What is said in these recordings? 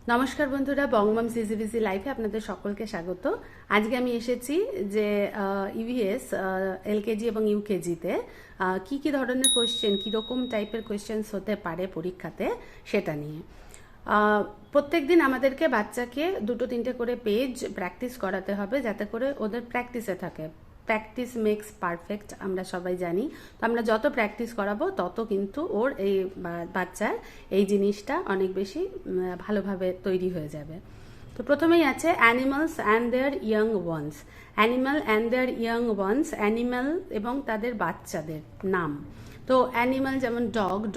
নমস্কার বন্ধুরা, বংমামস easy busy লাইফে আপনাদের সকলকে স্বাগত। আজকে আমি এসেছি যে ইভিএস এলকেজি এবং ইউকেজিতে কি কি ধরনের কোয়েশ্চেন, কীরকম টাইপের কোয়েশ্চেন্স হতে পারে পরীক্ষাতে সেটা নিয়ে। প্রত্যেক দিন আমাদেরকে বাচ্চাকে 2-3টে করে পেজ প্র্যাকটিস করাতে হবে, যাতে করে ওদের প্র্যাকটিসে থাকে। প্র্যাকটিস মেক্স পারফেক্ট, আমরা সবাই জানি। তো আমরা যত প্র্যাকটিস করাবো তত কিন্তু ওর এই বাচ্চার এই জিনিসটা অনেক বেশি ভালোভাবে তৈরি হয়ে যাবে। তো প্রথমেই আছে animals and their young ones. Animal and their young ones, animal এবং তাদের বাচ্চাদের নাম। তো অ্যানিমাল যেমন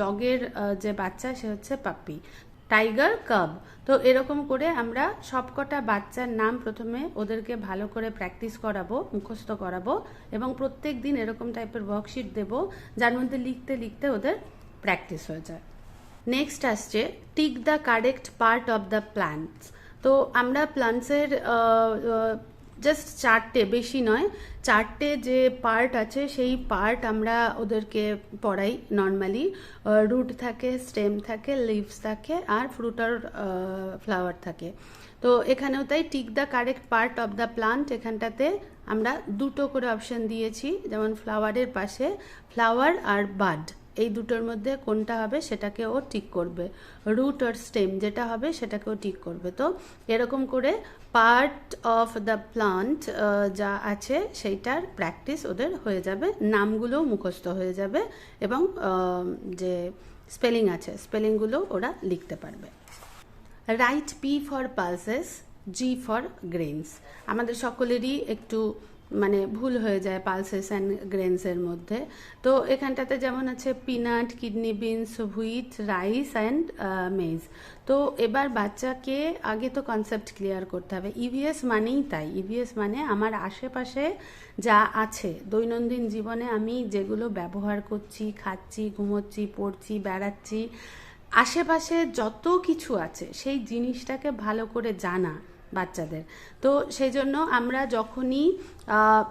ডগের যে বাচ্চা সে হচ্ছে পাপ্পি, টাইগার কাব। তো এরকম করে আমরা সবকটা বাচ্চার নাম প্রথমে ওদেরকে ভালো করে প্র্যাকটিস করাবো, মুখস্থ করাবো, এবং প্রত্যেক দিন এরকম টাইপের ওয়ার্কশিট দেবো যার মধ্যে লিখতে লিখতে ওদের প্র্যাকটিস হয়ে যায়। নেক্সট আসছে tick the correct part of the plants. তো আমরা প্ল্যান্টসের জাস্ট 4টে, বেশি নয়, 4টে যে পার্ট আছে সেই পার্ট আমরা ওদেরকে পড়াই নর্মালি। রুট থাকে, স্টেম থাকে, লিভস থাকে, আর ফ্রুট আর ফ্লাওয়ার থাকে। তো এখানেও তাই tick the correct part of the plant, এখানটাতে আমরা 2টো করে অপশন দিয়েছি। যেমন ফ্লাওয়ারের পাশে ফ্লাওয়ার আর বাড, এই দুটোর মধ্যে কোনটা হবে সেটাকে ও ঠিক করবে। রুট আর স্টেম যেটা হবে সেটাকেও ঠিক করবে। তো এরকম করে পার্ট অফ দ্য প্লান্ট যা আছে সেইটার প্র্যাকটিস ওদের হয়ে যাবে, নামগুলোও মুখস্থ হয়ে যাবে, এবং যে স্পেলিং আছে স্পেলিংগুলো ওরা লিখতে পারবে। Right P for pulses, G for grains. আমাদের সকলেরই একটু ভুল হয়ে যায় পালসেস অ্যান্ড গ্রেনসের মধ্যে। তো এখানটাতে যেমন আছে peanut, kidney beans, wheat, rice and maize. তো এবার বাচ্চাকে আগে তো কনসেপ্ট ক্লিয়ার করতে হবে। ইভিএস মানেই তাই, ইভিএস মানে আমার আশেপাশে যা আছে দৈনন্দিন জীবনে আমি যেগুলো ব্যবহার করছি, খাচ্ছি, ঘুমোচ্ছি, পড়ছি, বেড়াচ্ছি, আশেপাশে যত কিছু আছে সেই জিনিসটাকে ভালো করে জানা বাচ্চাদের। তো সেই জন্য আমরা যখনই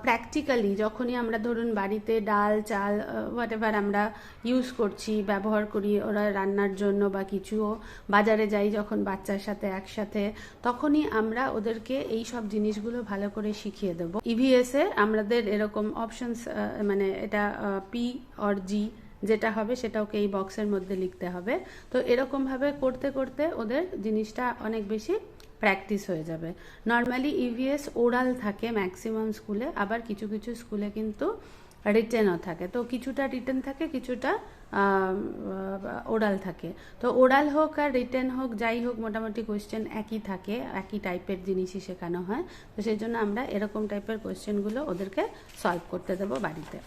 প্র্যাকটিক্যালি, যখনই আমরা ধরুন বাড়িতে ডাল, চাল, হোয়াটএভার আমরা ইউজ করছি, ব্যবহার করি ওরা রান্নার জন্য বা কিছুও, বাজারে যাই যখন বাচ্চার সাথে একসাথে, তখনই আমরা ওদেরকে এই সব জিনিসগুলো ভালো করে শিখিয়ে দেবো। ইভিএসে আমাদের এরকম অপশনস, এটা পি অর জি যেটা হবে সেটা ওকে এই বক্সের মধ্যে লিখতে হবে। তো এরকমভাবে করতে করতে ওদের জিনিসটা অনেক বেশি প্র্যাকটিস হয়ে যাবে। নর্মালি ইভিএস ওরাল থাকে ম্যাক্সিমাম স্কুলে, আবার কিছু কিছু স্কুলে কিন্তু রিটেনও থাকে। তো কিছুটা রিটেন থাকে, কিছুটা ওরাল থাকে। তো ওরাল হোক আর রিটেন হোক, যাই হোক, মোটামুটি কোয়েশ্চেন একই থাকে, একই টাইপের জিনিসই শেখানো হয়। তো সেই জন্য আমরা এরকম টাইপের কোয়েশ্চেনগুলো ওদেরকে সলভ করতে দেবো বাড়িতে।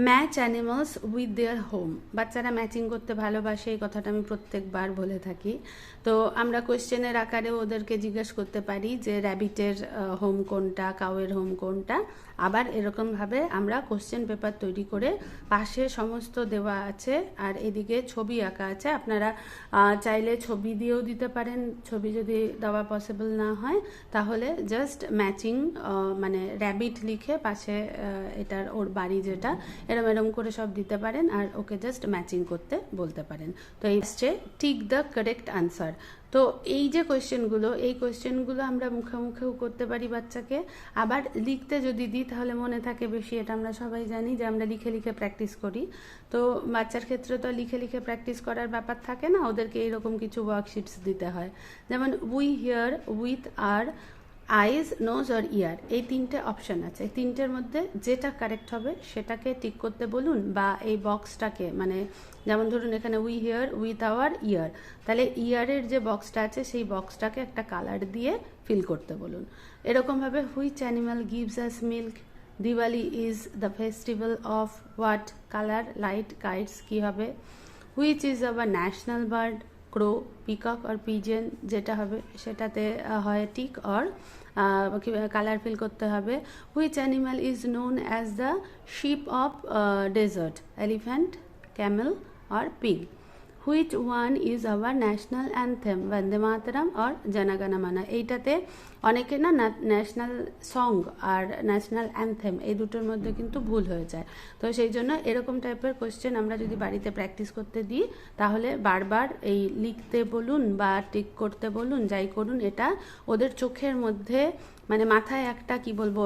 Match animals with their home. বাচ্চারা ম্যাচিং করতে ভালোবাসে, এই কথাটা আমি প্রত্যেকবার বলে থাকি। তো আমরা কোয়েশ্চেনের আকারে ওদেরকে জিজ্ঞেস করতে পারি যে র্যাবিটের হোম কোনটা, কাউয়ের হোম কোনটা। আবার এরকমভাবে আমরা কোয়েশ্চেন পেপার তৈরি করে পাশে সমস্ত দেওয়া আছে, আর এদিকে ছবি আঁকা আছে। আপনারা চাইলে ছবি দিয়েও দিতে পারেন, ছবি যদি দেওয়া পসিবল না হয় তাহলে জাস্ট ম্যাচিং, র্যাবিট লিখে পাশে এটার ওর বাড়ি যেটা, এরম করে সব দিতে পারেন, আর ওকে জাস্ট ম্যাচিং করতে বলতে পারেন। তো এই হচ্ছে টিক দ্য কারেক্ট আনসার। তো এই যে কোয়েশ্চেনগুলো, এই কোয়েশ্চেনগুলো আমরা মুখে মুখেও করতে পারি বাচ্চাকে। আবার লিখতে যদি দিই তাহলে মনে থাকে বেশি, এটা আমরা সবাই জানি যে আমরা লিখে লিখে প্র্যাকটিস করি। তো বাচ্চার ক্ষেত্রে তো লিখে লিখে প্র্যাকটিস করার ব্যাপার থাকে না, ওদেরকে এইরকম কিছু ওয়ার্কশিটস দিতে হয়। যেমন উই হিয়ার উইথ আর আইজ, নোজ আর ইয়ার, এই 3টে অপশান আছে। এই 3টের মধ্যে যেটা কারেক্ট হবে সেটাকে টিক করতে বলুন, বা এই বক্সটাকে, যেমন ধরুন এখানে উই হিয়ার উইথ আওয়ার ইয়ার, তাহলে ইয়ারের যে বক্সটা আছে সেই বক্সটাকে একটা কালার দিয়ে ফিল করতে বলুন। এরকমভাবে which animal gives us milk, Diwali is the festival of what, colour, light, kites, কী হবে। Which is our national bird, crow, peacock আর পিজেন, যেটা হবে সেটাতে হয় টিক, অর কালার ফিল করতে হবে। Which animal is known as the ship of desert, elephant, camel আর pig. Which one is our national anthem, Vande Mataram আর জনগণ মন। এইটাতে অনেকে না ন্যাশনাল সং আর ন্যাশনাল অ্যান্থেম এই দুটোর মধ্যে কিন্তু ভুল হয়ে যায়। তো সেই জন্য এরকম টাইপের কোয়েশ্চেন আমরা যদি বাড়িতে প্র্যাকটিস করতে দিই তাহলে বারবার এই লিখতে বলুন বা টিক করতে বলুন, যাই করুন, এটা ওদের চোখের মধ্যে মানে মাথায় একটা কি বলবো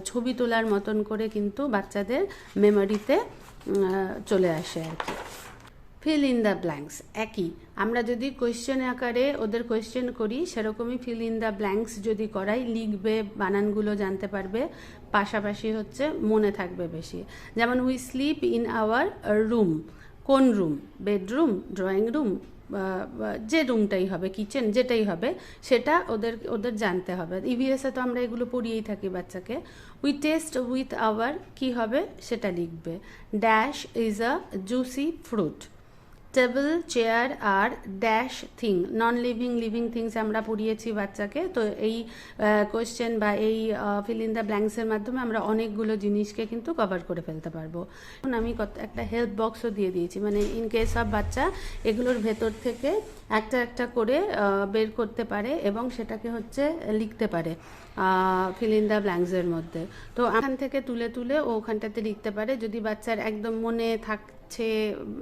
ছবি তোলার মতন করে কিন্তু বাচ্চাদের মেমোরিতে চলে আসে আর কি। ফিল ইন দ্য ব্ল্যাঙ্কস একই, আমরা যদি কোয়েশ্চেন আকারে ওদের কোয়েশ্চেন করি সেরকমই ফিল ইন দ্য ব্ল্যাঙ্কস যদি করাই, লিখবে, বানানগুলো জানতে পারবে, পাশাপাশি হচ্ছে মনে থাকবে বেশি। যেমন we slip in our room, কোন রুম, বেডরুম, ড্রয়িং রুম, যে রুমটাই হবে, কিচেন যেটাই হবে সেটা ওদের জানতে হবে। ইভিএসে তো আমরা এগুলো পড়িয়েই থাকি বাচ্চাকে। উই টেস্ট উইথ আওয়ার কি হবে সেটা লিখবে। Dash is a juicy fruit, table, chair আর dash thing, non living living things আমরা পড়িয়েছি বাচ্চাকে। তো এই কোয়েশ্চেন বা এই ফিল ইন দ্য ব্ল্যাঙ্কসের মাধ্যমে আমরা অনেকগুলো জিনিসকে কিন্তু কভার করে ফেলতে পারবো। এখন আমি একটা হেল্প বক্সও দিয়ে দিয়েছি, মানে ইন কেস অফ বাচ্চা এগুলোর ভেতর থেকে একটা একটা করে বের করতে পারে এবং সেটাকে হচ্ছে লিখতে পারে ফিল ইন দ্য ব্ল্যাঙ্কসের মধ্যে। তো এখান থেকে তুলে তুলে ও ওখানটাতে লিখতে পারে। যদি বাচ্চার একদম মনে থাকছে,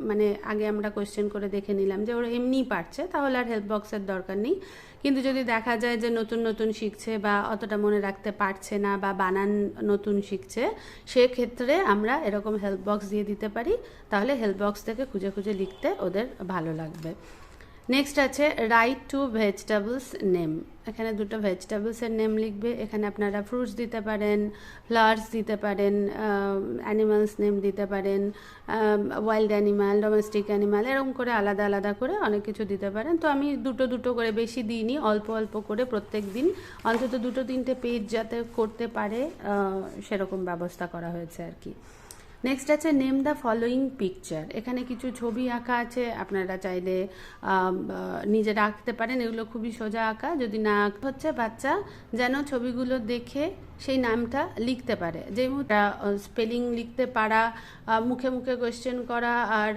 মানে আগে আমরা কোয়েশ্চেন করে দেখে নিলাম যে ওরা এমনিই পারছে, তাহলে আর হেল্প বক্সের দরকার নেই। কিন্তু যদি দেখা যায় যে নতুন নতুন শিখছে বা অতটা মনে রাখতে পারছে না বা বানান নতুন শিখছে, সেক্ষেত্রে আমরা এরকম হেল্প বক্স দিয়ে দিতে পারি, তাহলে হেল্প বক্স থেকে খুঁজে খুঁজে লিখতে ওদের ভালো লাগবে। নেক্সট আছে রাইট টু ভেজিটেবলস নেম, এখানে দুটো ভেজিটেবলসের নেম লিখবে। এখানে আপনারা ফ্রুটস দিতে পারেন, ফ্লাওয়ার্স দিতে পারেন, অ্যানিমালস নেম দিতে পারেন, ওয়াইল্ড অ্যানিমাল, ডোমেস্টিক অ্যানিমাল, এরকম করে আলাদা আলাদা করে অনেক কিছু দিতে পারেন। তো আমি দুটো দুটো করে, বেশি দিইনি, অল্প অল্প করে প্রত্যেক দিন অন্তত 2-3টে পেজ যাতে করতে পারে সেরকম ব্যবস্থা করা হয়েছে আর কি। নেক্সট আছে নেম দ্য ফলোয়িং পিকচার, এখানে কিছু ছবি আঁকা আছে, আপনারা চাইলে নিজেরা আঁকতে পারেন। এগুলো খুবই সোজা আঁকা, যদি না হচ্ছে বাচ্চা যেন ছবিগুলো দেখে সেই নামটা লিখতে পারে। যেমন স্পেলিং লিখতে পারা, মুখে মুখে কোয়েশ্চেন করা, আর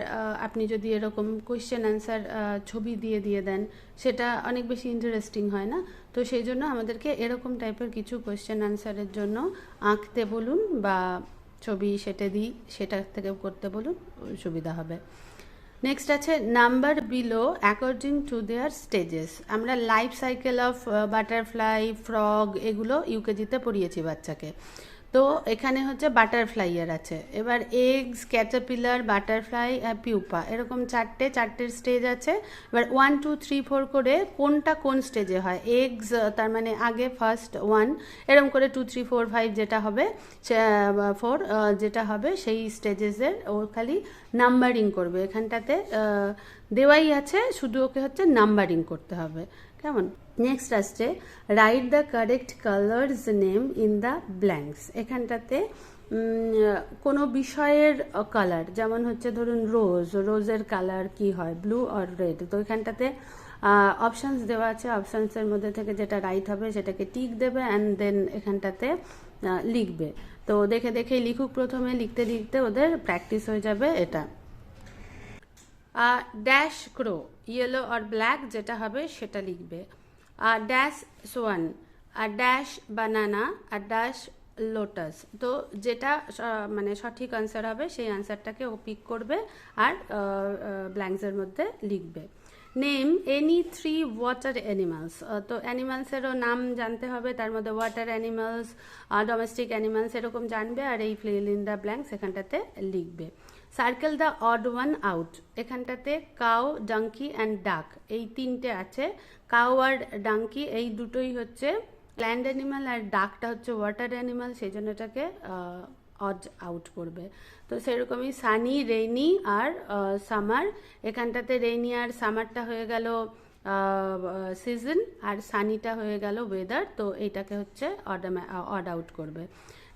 আপনি যদি এরকম কোয়েশ্চেন অ্যান্সার ছবি দিয়ে দিয়ে দেন সেটা অনেক বেশি ইন্টারেস্টিং হয় না? তো সেই জন্য আমাদেরকে এরকম টাইপের কিছু কোয়েশ্চেন অ্যান্সারের জন্য আঁকতে বলুন বা ছবি সেটা থেকে করতে বলুন, সুবিধা হবে। নেক্সট আছে number below according to their stages. আমরা life cycle of butterfly, frog এগুলো ইউকেজিতে পড়িয়েছি বাচ্চাকে। তো এখানে হচ্ছে বাটারফ্লাইয়ের আছে, এবার এগস, ক্যাটারপিলার, বাটারফ্লাই, পিউপা, এরকম চারটের স্টেজ আছে। এবার 1, 2, 3, 4 করে কোনটা কোন স্টেজে হয়। এগস তার মানে আগে ফার্স্ট 1, এরকম করে 2, 3, 4, 5 যেটা হবে 4 যেটা হবে সেই স্টেজেসের ও খালি নাম্বারিং করবে। এখানটাতে দেওয়াই আছে, শুধু ওকে হচ্ছে নাম্বারিং করতে হবে, কেমন? নেক্সট আসছে write the correct colours name in the blanks. এখানটাতে কোনো বিষয়ের কালার, যেমন হচ্ছে ধরুন রোজের কালার কি হয়, ব্লু আর রেড। তো এখানটাতে অপশানস দেওয়া আছে, অপশানসের মধ্যে থেকে যেটা রাইট হবে সেটাকে টিক দেবে অ্যান্ড দেন এখানটাতে লিখবে। তো দেখে দেখেই লিখুক, প্রথমে লিখতে লিখতে ওদের প্র্যাকটিস হয়ে যাবে এটা। ড্যাশ ক্রো, ইয়েলো আর ব্ল্যাক যেটা হবে সেটা লিখবে। ড্যাশ সোয়ান, আর ড্যাশ বানানা, আর ড্যাশ লোটাস। তো যেটা মানে সঠিক আনসার হবে সেই আনসারটাকে ও পিক করবে আর ব্ল্যাঙ্কসের মধ্যে লিখবে। নেম এনি 3 ওয়াটার অ্যানিমালস, তো অ্যানিমালসেরও নাম জানতে হবে, তার মধ্যে ওয়াটার অ্যানিমালস, ডোমেস্টিক অ্যানিমালস এরকম জানবে, আর এই ফিল ইন দ্য ব্ল্যাঙ্কস এখানটাতে লিখবে। Circle the odd one out, এখানটাতে কাউ, ডাঙ্কি অ্যান্ড ডাক এই 3টে আছে। কাউ আর ডাঙ্কি এই দুটোই হচ্ছে ল্যান্ড অ্যানিমাল, আর ডাকটা হচ্ছে ওয়াটার অ্যানিমাল, সেই জন্য এটাকে অড আউট করবে। তো সেরকমই সানি, রেইনি আর সামার, এখানটাতে রেইনি আর সামারটা হয়ে গেল সিজন, আর সানিটা হয়ে গেল ওয়েদার। তো এইটাকে হচ্ছে অড আউট করবে।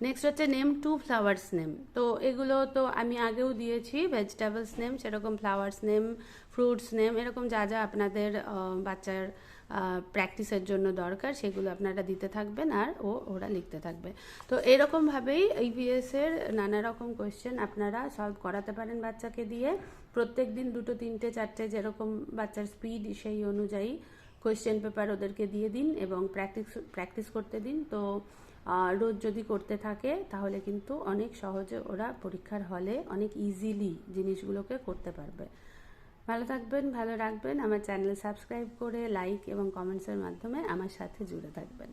নেক্সট হচ্ছে নেম 2 ফ্লাওয়ার্স নেম। তো এগুলো তো আমি আগেও দিয়েছি, ভেজিটেবলস নেম, সেরকম ফ্লাওয়ার্স নেম, ফ্রুটস নেম, এরকম যা যা আপনাদের বাচ্চার প্র্যাকটিসের জন্য দরকার সেগুলো আপনারা দিতে থাকবেন আর ওরা লিখতে থাকবে। তো এরকমভাবেই ইভিএসের নানা রকম কোয়েশ্চেন আপনারা সলভ করাতে পারেন বাচ্চাকে দিয়ে। প্রত্যেক দিন 2, 3, 4 যেরকম বাচ্চার স্পিড সেই অনুযায়ী কোয়েশ্চেন পেপার ওদেরকে দিয়ে দিন এবং প্র্যাকটিস করতে দিন। তো রোজ যদি করতে থাকে তাহলে কিন্তু অনেক সহজে ওরা পরীক্ষার হলে অনেক ইজিলি জিনিসগুলোকে করতে পারবে। ভালো থাকবেন, ভালো রাখবেন। আমার চ্যানেল সাবস্ক্রাইব করে লাইক এবং কমেন্টসের মাধ্যমে আমার সাথে জুড়ে থাকবেন।